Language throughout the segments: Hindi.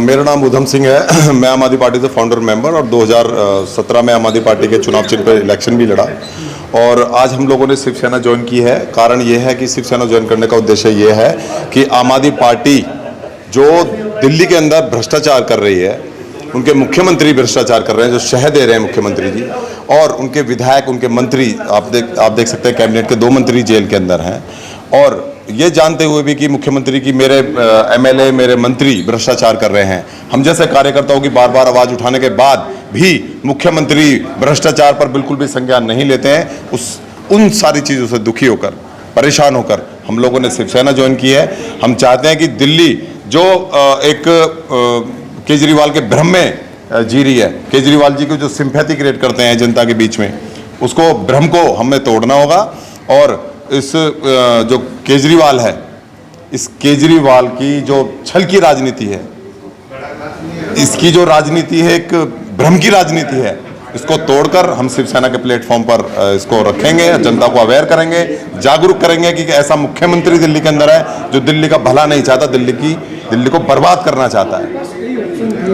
मेरा नाम उधम सिंह है। मैं आम आदमी पार्टी से फाउंडर मेंबर और 2017 में आम आदमी पार्टी के चुनाव चिन्ह पर इलेक्शन भी लड़ा और आज हम लोगों ने शिवसेना ज्वाइन की है। कारण ये है कि शिवसेना ज्वाइन करने का उद्देश्य ये है कि आम आदमी पार्टी जो दिल्ली के अंदर भ्रष्टाचार कर रही है, उनके मुख्यमंत्री भ्रष्टाचार कर रहे हैं, जो शह दे रहे हैं मुख्यमंत्री जी, और उनके विधायक, उनके मंत्री, आप देख सकते हैं कैबिनेट के 2 मंत्री जेल के अंदर हैं। और ये जानते हुए भी कि मुख्यमंत्री की मेरे एमएलए, मेरे मंत्री भ्रष्टाचार कर रहे हैं, हम जैसे कार्यकर्ताओं की बार बार आवाज़ उठाने के बाद भी मुख्यमंत्री भ्रष्टाचार पर बिल्कुल भी संज्ञान नहीं लेते हैं। उन सारी चीज़ों से दुखी होकर, परेशान होकर हम लोगों ने शिवसेना ज्वाइन की है। हम चाहते हैं कि दिल्ली जो एक केजरीवाल के भ्रम में जी रही है, केजरीवाल जी को जो सिंपैथी क्रिएट करते हैं जनता के बीच में, उसको भ्रम को हमें तोड़ना होगा। और इस जो केजरीवाल है, इस केजरीवाल की जो छल की राजनीति है, इसकी जो राजनीति है, एक भ्रम की राजनीति है, इसको तोड़कर हम शिवसेना के प्लेटफॉर्म पर इसको रखेंगे, जनता को अवेयर करेंगे, जागरूक करेंगे कि ऐसा मुख्यमंत्री दिल्ली के अंदर है जो दिल्ली का भला नहीं चाहता, दिल्ली को बर्बाद करना चाहता है।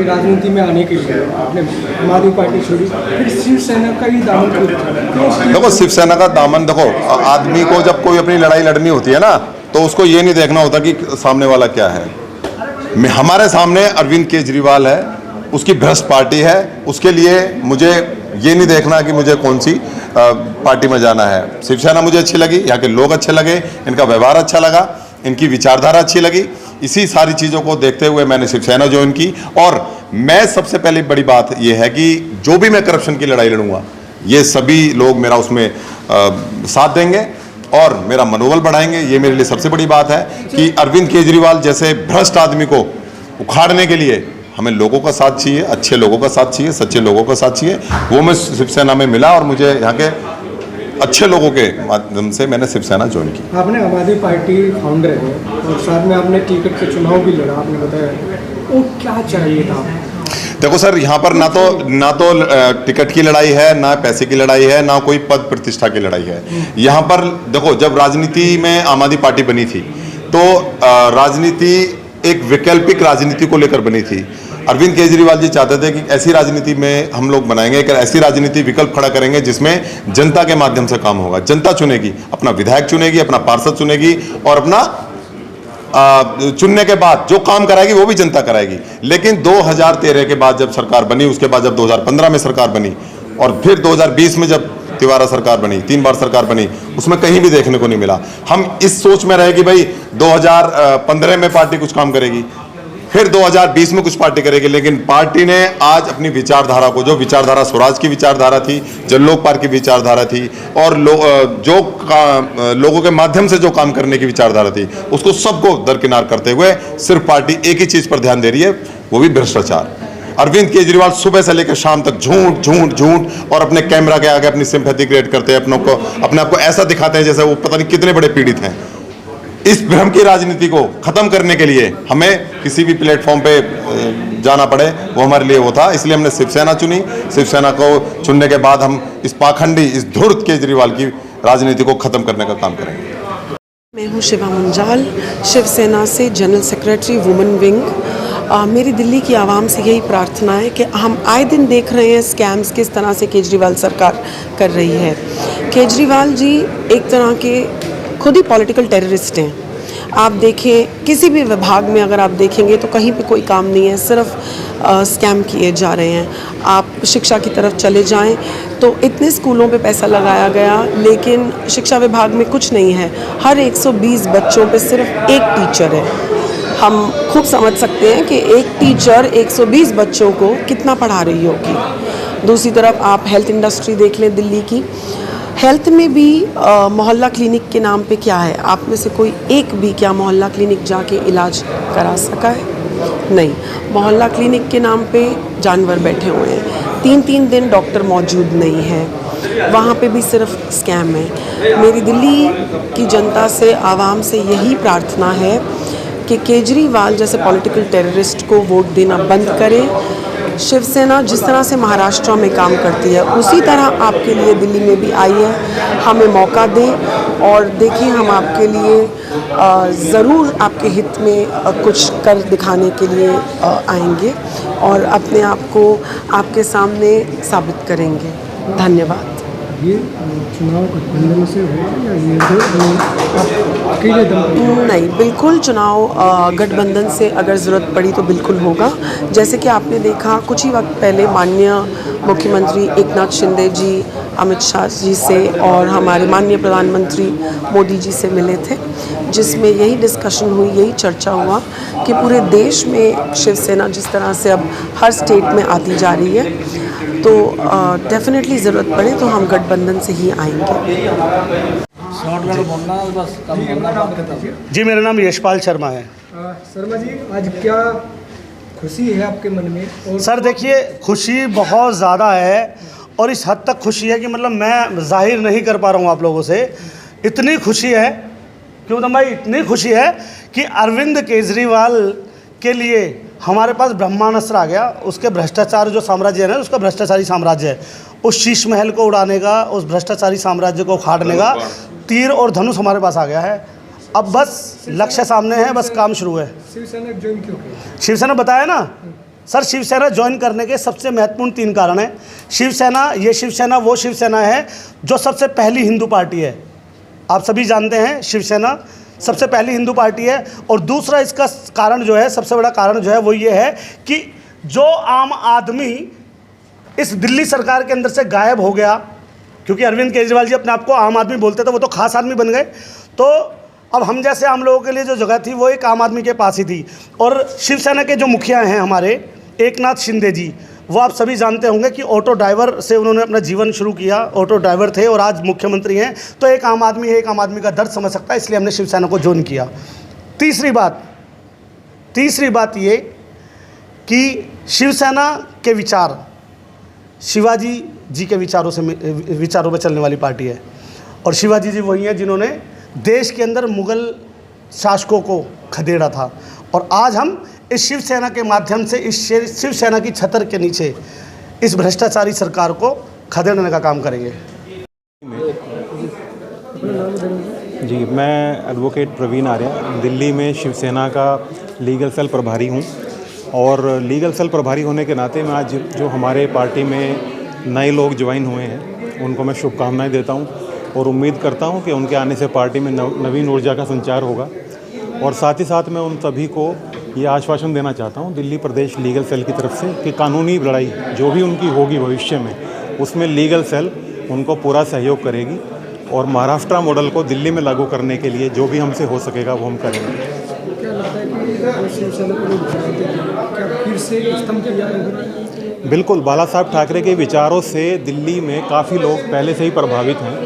राजनीति में आने के लिए आपने आम आदमी पार्टी छोड़ी, फिर शिवसेना का ही दामन क्यों? देखो, शिवसेना का दामन, देखो, आदमी को जब कोई अपनी लड़ाई लड़नी होती है ना, तो उसको ये नहीं देखना होता कि सामने वाला क्या है। हमारे सामने अरविंद केजरीवाल है, उसकी भ्रष्ट पार्टी है, उसके लिए मुझे ये नहीं देखना कि मुझे कौन सी पार्टी में जाना है। शिवसेना मुझे अच्छी लगी, यहाँ के लोग अच्छे लगे, इनका व्यवहार अच्छा लगा, इनकी विचारधारा अच्छी लगी। इसी सारी चीज़ों को देखते हुए मैंने शिवसेना ज्वाइन की। और मैं सबसे पहले बड़ी बात यह है कि जो भी मैं करप्शन की लड़ाई लड़ूंगा, ये सभी लोग मेरा उसमें साथ देंगे और मेरा मनोबल बढ़ाएंगे। ये मेरे लिए सबसे बड़ी बात है कि अरविंद केजरीवाल जैसे भ्रष्ट आदमी को उखाड़ने के लिए हमें लोगों का साथ चाहिए, अच्छे लोगों का साथ चाहिए, सच्चे लोगों का साथ चाहिए। वो मैं शिवसेना में मिला और मुझे यहाँ के अच्छे लोगों के माध्यम से मैंने शिवसेना ज्वाइन की। आपने आम आदमी पार्टी फाउंडर है और साथ में आपने टिकट के चुनाव भी लड़ा, आपने बताया, वो क्या चाहिए था? देखो सर, यहाँ पर ना तो टिकट की लड़ाई है, ना पैसे की लड़ाई है, ना कोई पद प्रतिष्ठा की लड़ाई है। यहाँ पर देखो, जब राजनीति में आम आदमी पार्टी बनी थी तो राजनीति एक वैकल्पिक राजनीति को लेकर बनी थी। अरविंद केजरीवाल जी चाहते थे कि ऐसी राजनीति में हम लोग बनाएंगे, एक ऐसी राजनीति विकल्प खड़ा करेंगे जिसमें जनता के माध्यम से काम होगा। जनता चुनेगी, अपना विधायक चुनेगी, अपना पार्षद चुनेगी और अपना चुनने के बाद जो काम कराएगी वो भी जनता कराएगी। लेकिन 2013 के बाद जब सरकार बनी, उसके बाद जब 2015 में सरकार बनी और फिर 2020 में जब तिवारा सरकार बनी, 3 बार सरकार बनी, उसमें कहीं भी देखने को नहीं मिला। हम इस सोच में रहे कि भाई 2015 में पार्टी कुछ काम करेगी, फिर 2020 में कुछ पार्टी करेगी, लेकिन पार्टी ने आज अपनी विचारधारा को, जो विचारधारा स्वराज की विचारधारा थी, जन लोकपाल की विचारधारा थी और लोगों के माध्यम से जो काम करने की विचारधारा थी, उसको सबको दरकिनार करते हुए सिर्फ पार्टी एक ही चीज पर ध्यान दे रही है, वो भी भ्रष्टाचार। अरविंद केजरीवाल सुबह से लेकर शाम तक झूठ झूठ झूठ और अपने कैमरा के आगे अपनी सिंपैथी क्रिएट करते हैं, अपने आप को ऐसा दिखाते हैं जैसे वो पता नहीं कितने बड़े पीड़ित हैं। इस भ्रम की राजनीति को खत्म करने के लिए हमें किसी भी प्लेटफॉर्म पे जाना पड़े, वो हमारे लिए वो था। इसलिए हमने शिवसेना चुनी। शिवसेना को चुनने के बाद हम इस पाखंडी, इस धूर्त केजरीवाल की राजनीति को खत्म करने का काम करेंगे। मैं हूँ शिवा मुंजाल, शिवसेना से जनरल सेक्रेटरी वुमेन विंग। मेरी दिल्ली की आवाम से यही प्रार्थना है कि हम आए दिन देख रहे हैं स्कैम्स किस तरह से केजरीवाल सरकार कर रही है। केजरीवाल जी एक तरह के खुद ही पॉलिटिकल टेररिस्ट हैं। आप देखें, किसी भी विभाग में अगर आप देखेंगे तो कहीं पे कोई काम नहीं है, सिर्फ स्कैम किए जा रहे हैं। आप शिक्षा की तरफ चले जाएं तो इतने स्कूलों पे पैसा लगाया गया, लेकिन शिक्षा विभाग में कुछ नहीं है। हर 120 बच्चों पे सिर्फ एक टीचर है। हम खूब समझ सकते हैं कि एक टीचर 120 बच्चों को कितना पढ़ा रही होगी। दूसरी तरफ आप हेल्थ इंडस्ट्री देख लें दिल्ली की। हेल्थ में भी मोहल्ला क्लिनिक के नाम पे क्या है? आप में से कोई एक भी क्या मोहल्ला क्लिनिक जाके इलाज करा सका है? नहीं। मोहल्ला क्लिनिक के नाम पे जानवर बैठे हुए हैं, 3-3 दिन डॉक्टर मौजूद नहीं है, वहाँ पे भी सिर्फ स्कैम है। मेरी दिल्ली की जनता से, आवाम से यही प्रार्थना है कि केजरीवाल जैसे पॉलिटिकल टेररिस्ट को वोट देना बंद करें, शिवसेना जिस तरह से महाराष्ट्र में काम करती है उसी तरह आपके लिए दिल्ली में भी आई है। हमें मौका दें और देखिए हम आपके लिए ज़रूर आपके हित में कुछ कर दिखाने के लिए आएंगे और अपने आप को आपके सामने साबित करेंगे। धन्यवाद। ये चुनाव गठबंधन से होगा या ये आप अकेले दम पर? नहीं, बिल्कुल चुनाव गठबंधन से अगर ज़रूरत पड़ी तो बिल्कुल होगा। जैसे कि आपने देखा कुछ ही वक्त पहले माननीय मुख्यमंत्री एकनाथ शिंदे जी अमित शाह जी से और हमारे माननीय प्रधानमंत्री मोदी जी से मिले थे, जिसमें यही डिस्कशन हुई, यही चर्चा हुआ कि पूरे देश में शिवसेना जिस तरह से अब हर स्टेट में आती जा रही है तो डेफिनेटली ज़रूरत पड़े तो हम गठबंधन से ही आएंगे। जी, मेरा नाम यशपाल शर्मा है। शर्मा जी, आज क्या खुशी है आपके मन में? और सर देखिए, खुशी बहुत ज़्यादा है और इस हद तक खुशी है कि मतलब मैं जाहिर नहीं कर पा रहा हूँ आप लोगों से। इतनी खुशी है कि मतलब भाई इतनी खुशी है कि अरविंद केजरीवाल के लिए हमारे पास ब्रह्मास्त्र आ गया। उसके भ्रष्टाचार जो साम्राज्य है ना, उसका भ्रष्टाचारी साम्राज्य है, उस शीश महल को उड़ाने का, उस भ्रष्टाचारी साम्राज्य को उखाड़ने का तीर और धनुष हमारे पास आ गया है। अब बस लक्ष्य सामने है, बस काम शुरू है। शिवसेना ज्वाइन क्यों किया? शिवसेना बताया ना सर, शिवसेना ज्वाइन करने के सबसे महत्वपूर्ण 3 कारण हैं। शिवसेना, ये शिवसेना वो शिवसेना है जो सबसे पहली हिंदू पार्टी है। आप सभी जानते हैं शिवसेना सबसे पहली हिंदू पार्टी है। और दूसरा इसका कारण जो है, सबसे बड़ा कारण जो है वो ये है कि जो आम आदमी इस दिल्ली सरकार के अंदर से गायब हो गया, क्योंकि अरविंद केजरीवाल जी अपने आप को आम आदमी बोलते थे, वो तो खास आदमी बन गए। तो अब हम जैसे आम लोगों के लिए जो जगह थी वो एक आम आदमी के पास ही थी। और शिवसेना के जो मुखिया हैं हमारे एकनाथ शिंदे जी, वो आप सभी जानते होंगे कि ऑटो ड्राइवर से उन्होंने अपना जीवन शुरू किया, ऑटो ड्राइवर थे और आज मुख्यमंत्री हैं। तो एक आम आदमी है, एक आम आदमी का दर्द समझ सकता है, इसलिए हमने शिवसेना को ज्वाइन किया। तीसरी बात ये कि शिवसेना के विचार शिवाजी जी के विचारों में चलने वाली पार्टी है। और शिवाजी जी वही हैं जिन्होंने देश के अंदर मुग़ल शासकों को खदेड़ा था। और आज हम इस शिवसेना के माध्यम से, इस शिवसेना की छतर के नीचे इस भ्रष्टाचारी सरकार को खदेड़ने का काम करेंगे। जी, मैं एडवोकेट प्रवीण आर्या, दिल्ली में शिवसेना का लीगल सेल प्रभारी हूँ। और लीगल सेल प्रभारी होने के नाते मैं आज जो हमारे पार्टी में नए लोग ज्वाइन हुए हैं उनको मैं शुभकामनाएं देता हूँ और उम्मीद करता हूँ कि उनके आने से पार्टी में नवीन ऊर्जा का संचार होगा। और साथ ही साथ मैं उन सभी को ये आश्वासन देना चाहता हूँ दिल्ली प्रदेश लीगल सेल की तरफ से कि कानूनी लड़ाई जो भी उनकी होगी भविष्य में, उसमें लीगल सेल उनको पूरा सहयोग करेगी और महाराष्ट्र मॉडल को दिल्ली में लागू करने के लिए जो भी हमसे हो सकेगा वो हम करेंगे। क्या लगता है कि जो शिवसेना को लोग बनाते हैं, क्या फिर से स्तंभ किया होगा? बिल्कुल, बाला साहब ठाकरे के विचारों से दिल्ली में काफ़ी लोग पहले से ही प्रभावित हैं।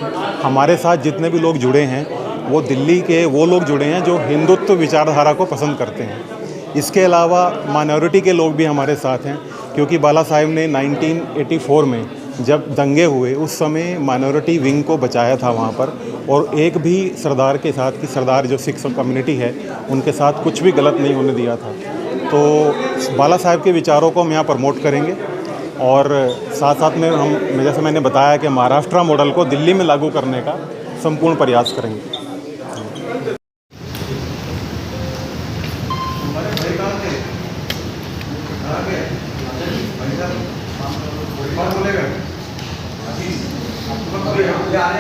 हमारे साथ जितने भी लोग जुड़े हैं वो दिल्ली के वो लोग जुड़े हैं जो हिंदुत्व विचारधारा को पसंद करते हैं। इसके अलावा माइनॉरिटी के लोग भी हमारे साथ हैं, क्योंकि बाला साहब ने 1984 में जब दंगे हुए उस समय माइनॉरिटी विंग को बचाया था वहाँ पर, और एक भी सरदार के साथ कि सरदार जो सिख कम्युनिटी है उनके साथ कुछ भी गलत नहीं होने दिया था। तो बाला साहब के विचारों को हम यहाँ प्रमोट करेंगे और साथ साथ में हम, जैसे मैंने बताया कि महाराष्ट्र मॉडल को दिल्ली में लागू करने का संपूर्ण प्रयास करेंगे।